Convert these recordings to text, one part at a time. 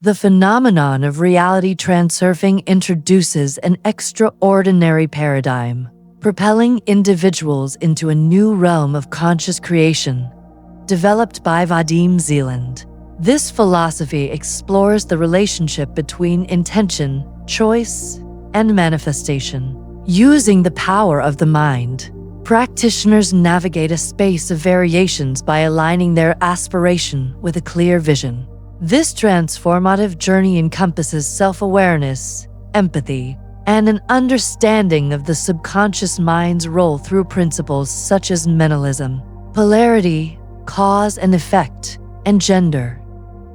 The phenomenon of reality transurfing introduces an extraordinary paradigm, propelling individuals into a new realm of conscious creation, developed by Vadim Zeland. This philosophy explores the relationship between intention, choice, and manifestation. Using the power of the mind, practitioners navigate a space of variations by aligning their aspiration with a clear vision. This transformative journey encompasses self-awareness, empathy, and an understanding of the subconscious mind's role through principles such as mentalism, polarity, cause and effect, and gender.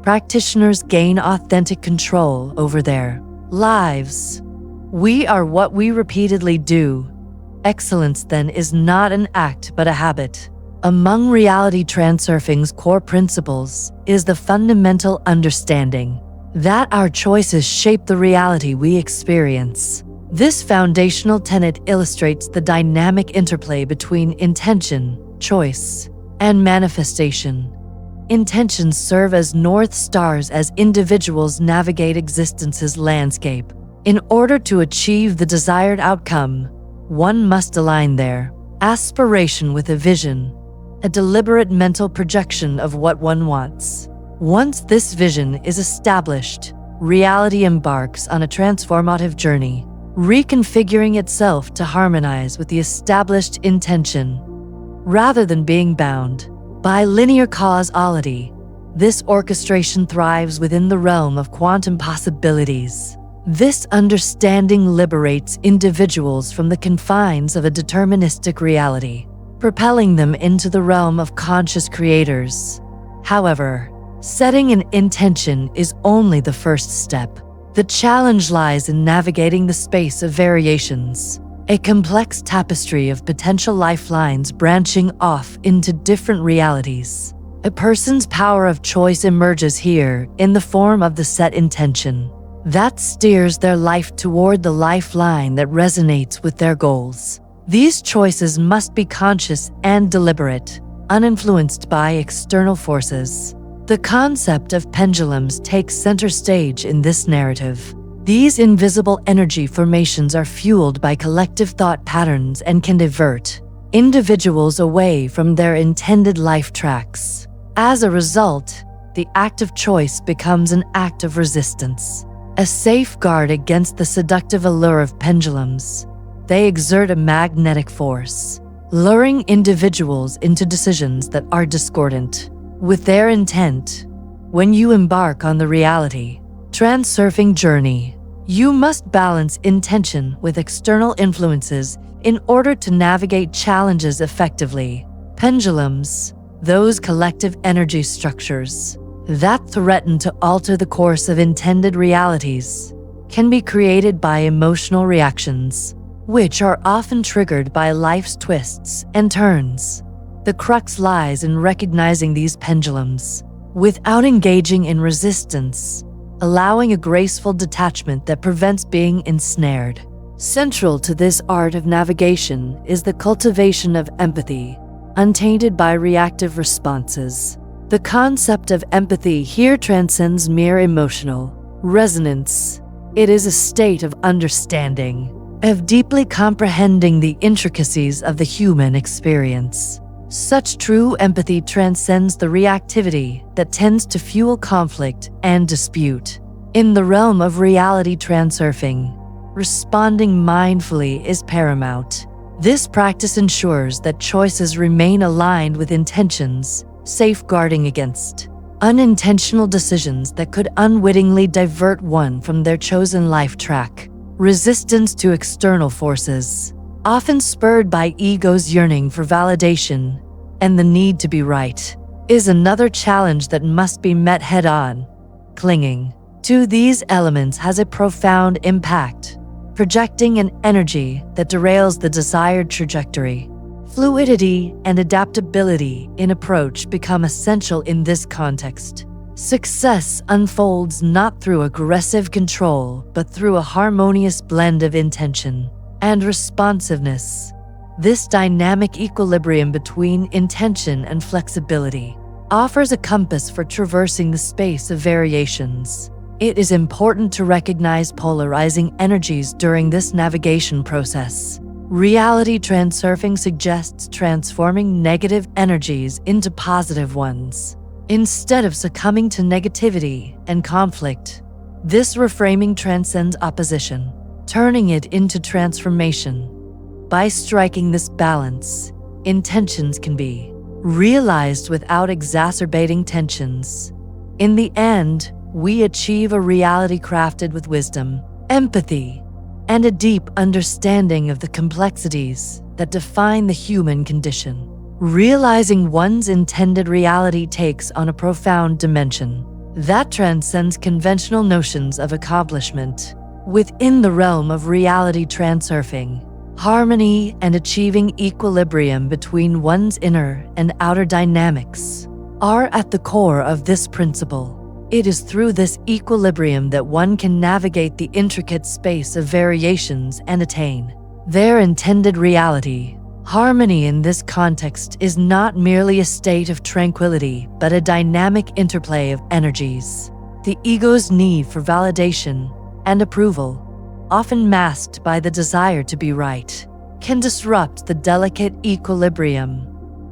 Practitioners gain authentic control over their lives. We are what we repeatedly do. Excellence, then, is not an act but a habit. Among reality transurfing's core principles is the fundamental understanding that our choices shape the reality we experience. This foundational tenet illustrates the dynamic interplay between intention, choice, and manifestation. Intentions serve as North Stars as individuals navigate existence's landscape. In order to achieve the desired outcome, one must align their aspiration with a vision, a deliberate mental projection of what one wants. Once this vision is established, reality embarks on a transformative journey, reconfiguring itself to harmonize with the established intention. Rather than being bound by linear causality, this orchestration thrives within the realm of quantum possibilities. This understanding liberates individuals from the confines of a deterministic reality, propelling them into the realm of conscious creators. However, setting an intention is only the first step. The challenge lies in navigating the space of variations, a complex tapestry of potential lifelines branching off into different realities. A person's power of choice emerges here in the form of the set intention that steers their life toward the lifeline that resonates with their goals. These choices must be conscious and deliberate, uninfluenced by external forces. The concept of pendulums takes center stage in this narrative. These invisible energy formations are fueled by collective thought patterns and can divert individuals away from their intended life tracks. As a result, the act of choice becomes an act of resistance, a safeguard against the seductive allure of pendulums. They exert a magnetic force, luring individuals into decisions that are discordant with their intent. When you embark on the reality transurfing journey, you must balance intention with external influences in order to navigate challenges effectively. Pendulums, those collective energy structures that threaten to alter the course of intended realities, can be created by emotional reactions, which are often triggered by life's twists and turns. The crux lies in recognizing these pendulums without engaging in resistance, allowing a graceful detachment that prevents being ensnared. Central to this art of navigation is the cultivation of empathy, untainted by reactive responses. The concept of empathy here transcends mere emotional resonance. It is a state of understanding, of deeply comprehending the intricacies of the human experience. Such true empathy transcends the reactivity that tends to fuel conflict and dispute. In the realm of reality transurfing, responding mindfully is paramount. This practice ensures that choices remain aligned with intentions, safeguarding against unintentional decisions that could unwittingly divert one from their chosen life track. Resistance to external forces, often spurred by ego's yearning for validation and the need to be right, is another challenge that must be met head-on. Clinging to these elements has a profound impact, projecting an energy that derails the desired trajectory. Fluidity and adaptability in approach become essential in this context. Success unfolds not through aggressive control, but through a harmonious blend of intention and responsiveness. This dynamic equilibrium between intention and flexibility offers a compass for traversing the space of variations. It is important to recognize polarizing energies during this navigation process. Reality Transurfing suggests transforming negative energies into positive ones. Instead of succumbing to negativity and conflict, this reframing transcends opposition, turning it into transformation. By striking this balance, intentions can be realized without exacerbating tensions. In the end, we achieve a reality crafted with wisdom, empathy, and a deep understanding of the complexities that define the human condition. Realizing one's intended reality takes on a profound dimension that transcends conventional notions of accomplishment. Within the realm of reality transurfing, harmony and achieving equilibrium between one's inner and outer dynamics are at the core of this principle. It is through this equilibrium that one can navigate the intricate space of variations and attain their intended reality. Harmony in this context is not merely a state of tranquility, but a dynamic interplay of energies. The ego's need for validation and approval, often masked by the desire to be right, can disrupt the delicate equilibrium.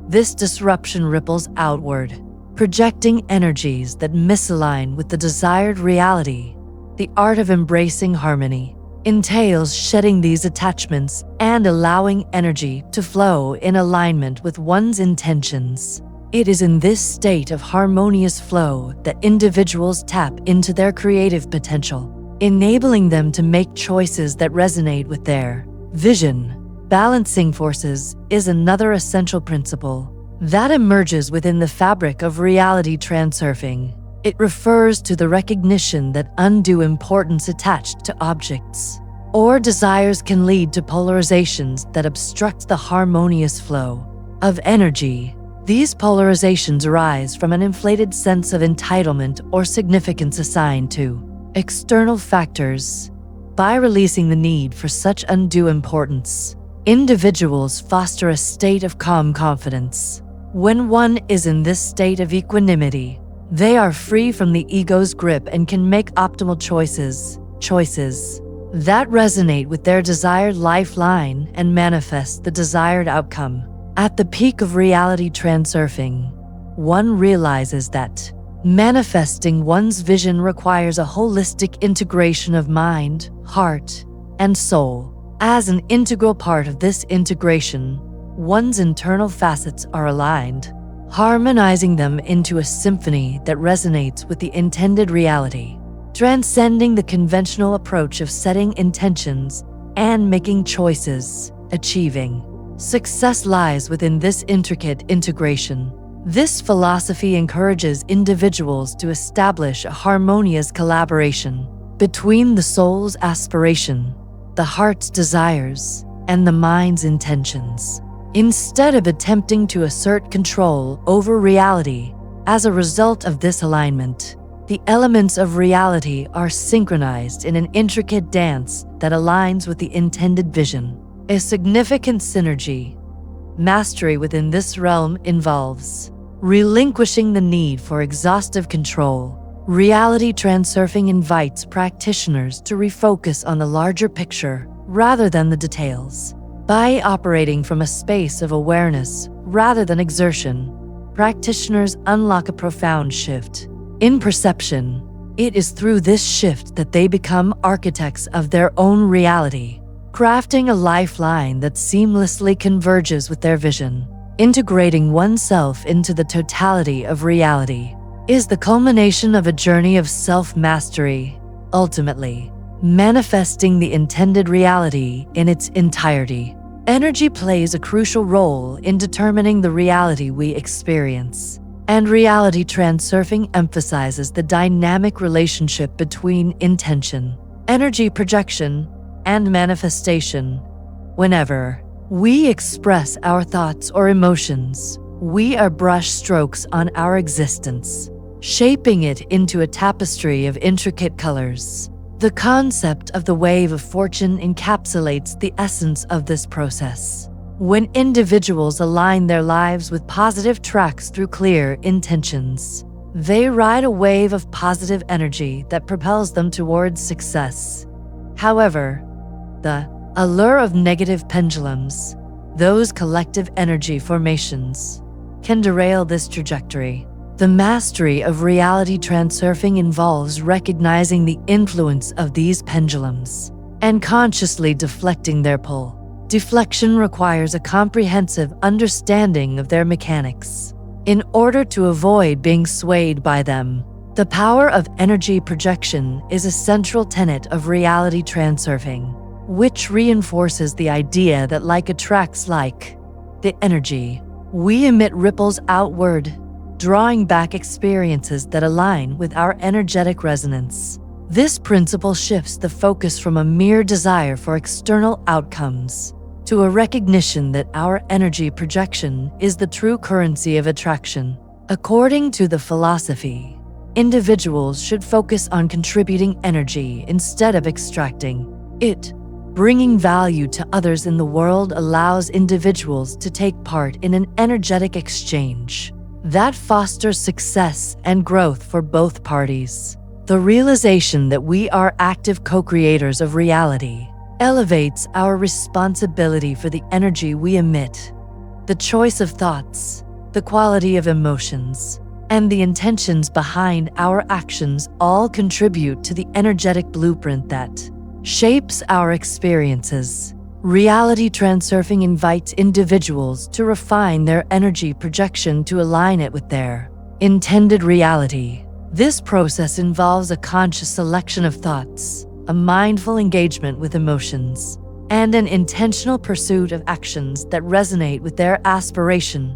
This disruption ripples outward, projecting energies that misalign with the desired reality. The art of embracing harmony entails shedding these attachments and allowing energy to flow in alignment with one's intentions. It is in this state of harmonious flow that individuals tap into their creative potential, enabling them to make choices that resonate with their vision. Balancing forces is another essential principle that emerges within the fabric of reality transurfing. It refers to the recognition that undue importance attached to objects or desires can lead to polarizations that obstruct the harmonious flow of energy. These polarizations arise from an inflated sense of entitlement or significance assigned to external factors. By releasing the need for such undue importance, individuals foster a state of calm confidence. When one is in this state of equanimity, they are free from the ego's grip and can make optimal choices that resonate with their desired lifeline and manifest the desired outcome. At the peak of reality transurfing, one realizes that manifesting one's vision requires a holistic integration of mind, heart, and soul. As an integral part of this integration, one's internal facets are aligned, harmonizing them into a symphony that resonates with the intended reality. Transcending the conventional approach of setting intentions and making choices, achieving success lies within this intricate integration. This philosophy encourages individuals to establish a harmonious collaboration between the soul's aspiration, the heart's desires, and the mind's intentions. Instead of attempting to assert control over reality, as a result of this alignment, the elements of reality are synchronized in an intricate dance that aligns with the intended vision. A significant synergy. Mastery within this realm involves relinquishing the need for exhaustive control. Reality transurfing invites practitioners to refocus on the larger picture rather than the details. By operating from a space of awareness rather than exertion, practitioners unlock a profound shift in perception. It is through this shift that they become architects of their own reality, crafting a lifeline that seamlessly converges with their vision. Integrating oneself into the totality of reality is the culmination of a journey of self-mastery, ultimately manifesting the intended reality in its entirety. Energy plays a crucial role in determining the reality we experience, and reality transurfing emphasizes the dynamic relationship between intention, energy projection, and manifestation. Whenever we express our thoughts or emotions, we are brushstrokes on our existence, shaping it into a tapestry of intricate colors. The concept of the wave of fortune encapsulates the essence of this process. When individuals align their lives with positive tracks through clear intentions, They ride a wave of positive energy that propels them towards success. However, the allure of negative pendulums, those collective energy formations, can derail this trajectory. The mastery of reality transurfing involves recognizing the influence of these pendulums and consciously deflecting their pull. Deflection requires a comprehensive understanding of their mechanics in order to avoid being swayed by them. The power of energy projection is a central tenet of reality transurfing, which reinforces the idea that like attracts like. The energy we emit ripples outward, drawing back experiences that align with our energetic resonance. This principle shifts the focus from a mere desire for external outcomes to a recognition that our energy projection is the true currency of attraction. According to the philosophy, individuals should focus on contributing energy instead of extracting it. Bringing value to others in the world allows individuals to take part in an energetic exchange that fosters success and growth for both parties. The realization that we are active co-creators of reality elevates our responsibility for the energy we emit. The choice of thoughts, the quality of emotions, and the intentions behind our actions all contribute to the energetic blueprint that shapes our experiences. Reality transurfing invites individuals to refine their energy projection to align it with their intended reality. This process involves a conscious selection of thoughts, a mindful engagement with emotions, and an intentional pursuit of actions that resonate with their aspiration.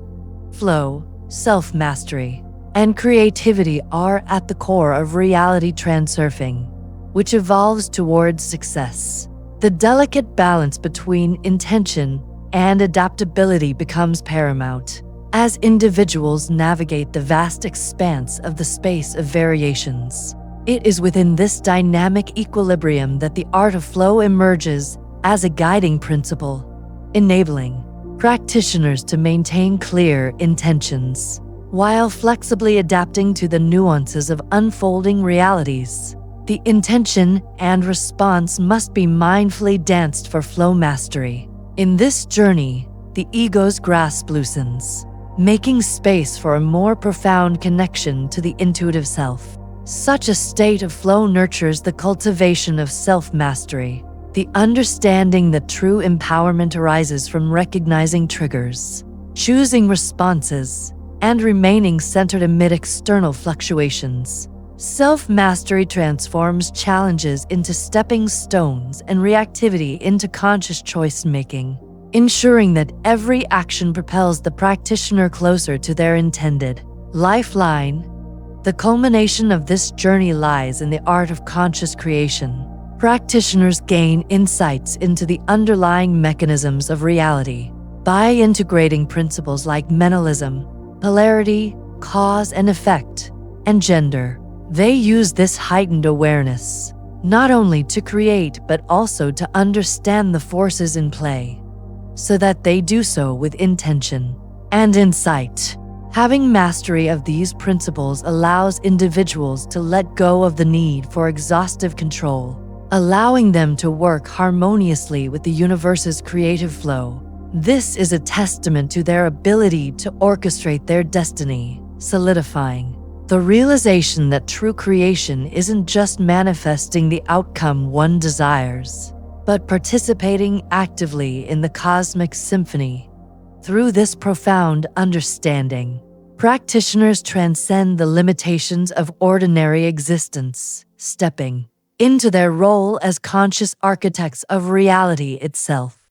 Flow, self-mastery, and creativity are at the core of reality transurfing, which evolves towards success. The delicate balance between intention and adaptability becomes paramount as individuals navigate the vast expanse of the space of variations. It is within this dynamic equilibrium that the art of flow emerges as a guiding principle, enabling practitioners to maintain clear intentions while flexibly adapting to the nuances of unfolding realities. The intention and response must be mindfully danced for flow mastery. In this journey, the ego's grasp loosens, making space for a more profound connection to the intuitive self. Such a state of flow nurtures the cultivation of self-mastery, the understanding that true empowerment arises from recognizing triggers, choosing responses, and remaining centered amid external fluctuations. Self-mastery transforms challenges into stepping stones and reactivity into conscious choice-making, ensuring that every action propels the practitioner closer to their intended lifeline. The culmination of this journey lies in the art of conscious creation. Practitioners gain insights into the underlying mechanisms of reality by integrating principles like mentalism, polarity, cause and effect, and gender. They use this heightened awareness not only to create but also to understand the forces in play, so that they do so with intention and insight. Having mastery of these principles allows individuals to let go of the need for exhaustive control, allowing them to work harmoniously with the universe's creative flow. This is a testament to their ability to orchestrate their destiny, solidifying the realization that true creation isn't just manifesting the outcome one desires, but participating actively in the cosmic symphony. Through this profound understanding, practitioners transcend the limitations of ordinary existence, stepping into their role as conscious architects of reality itself.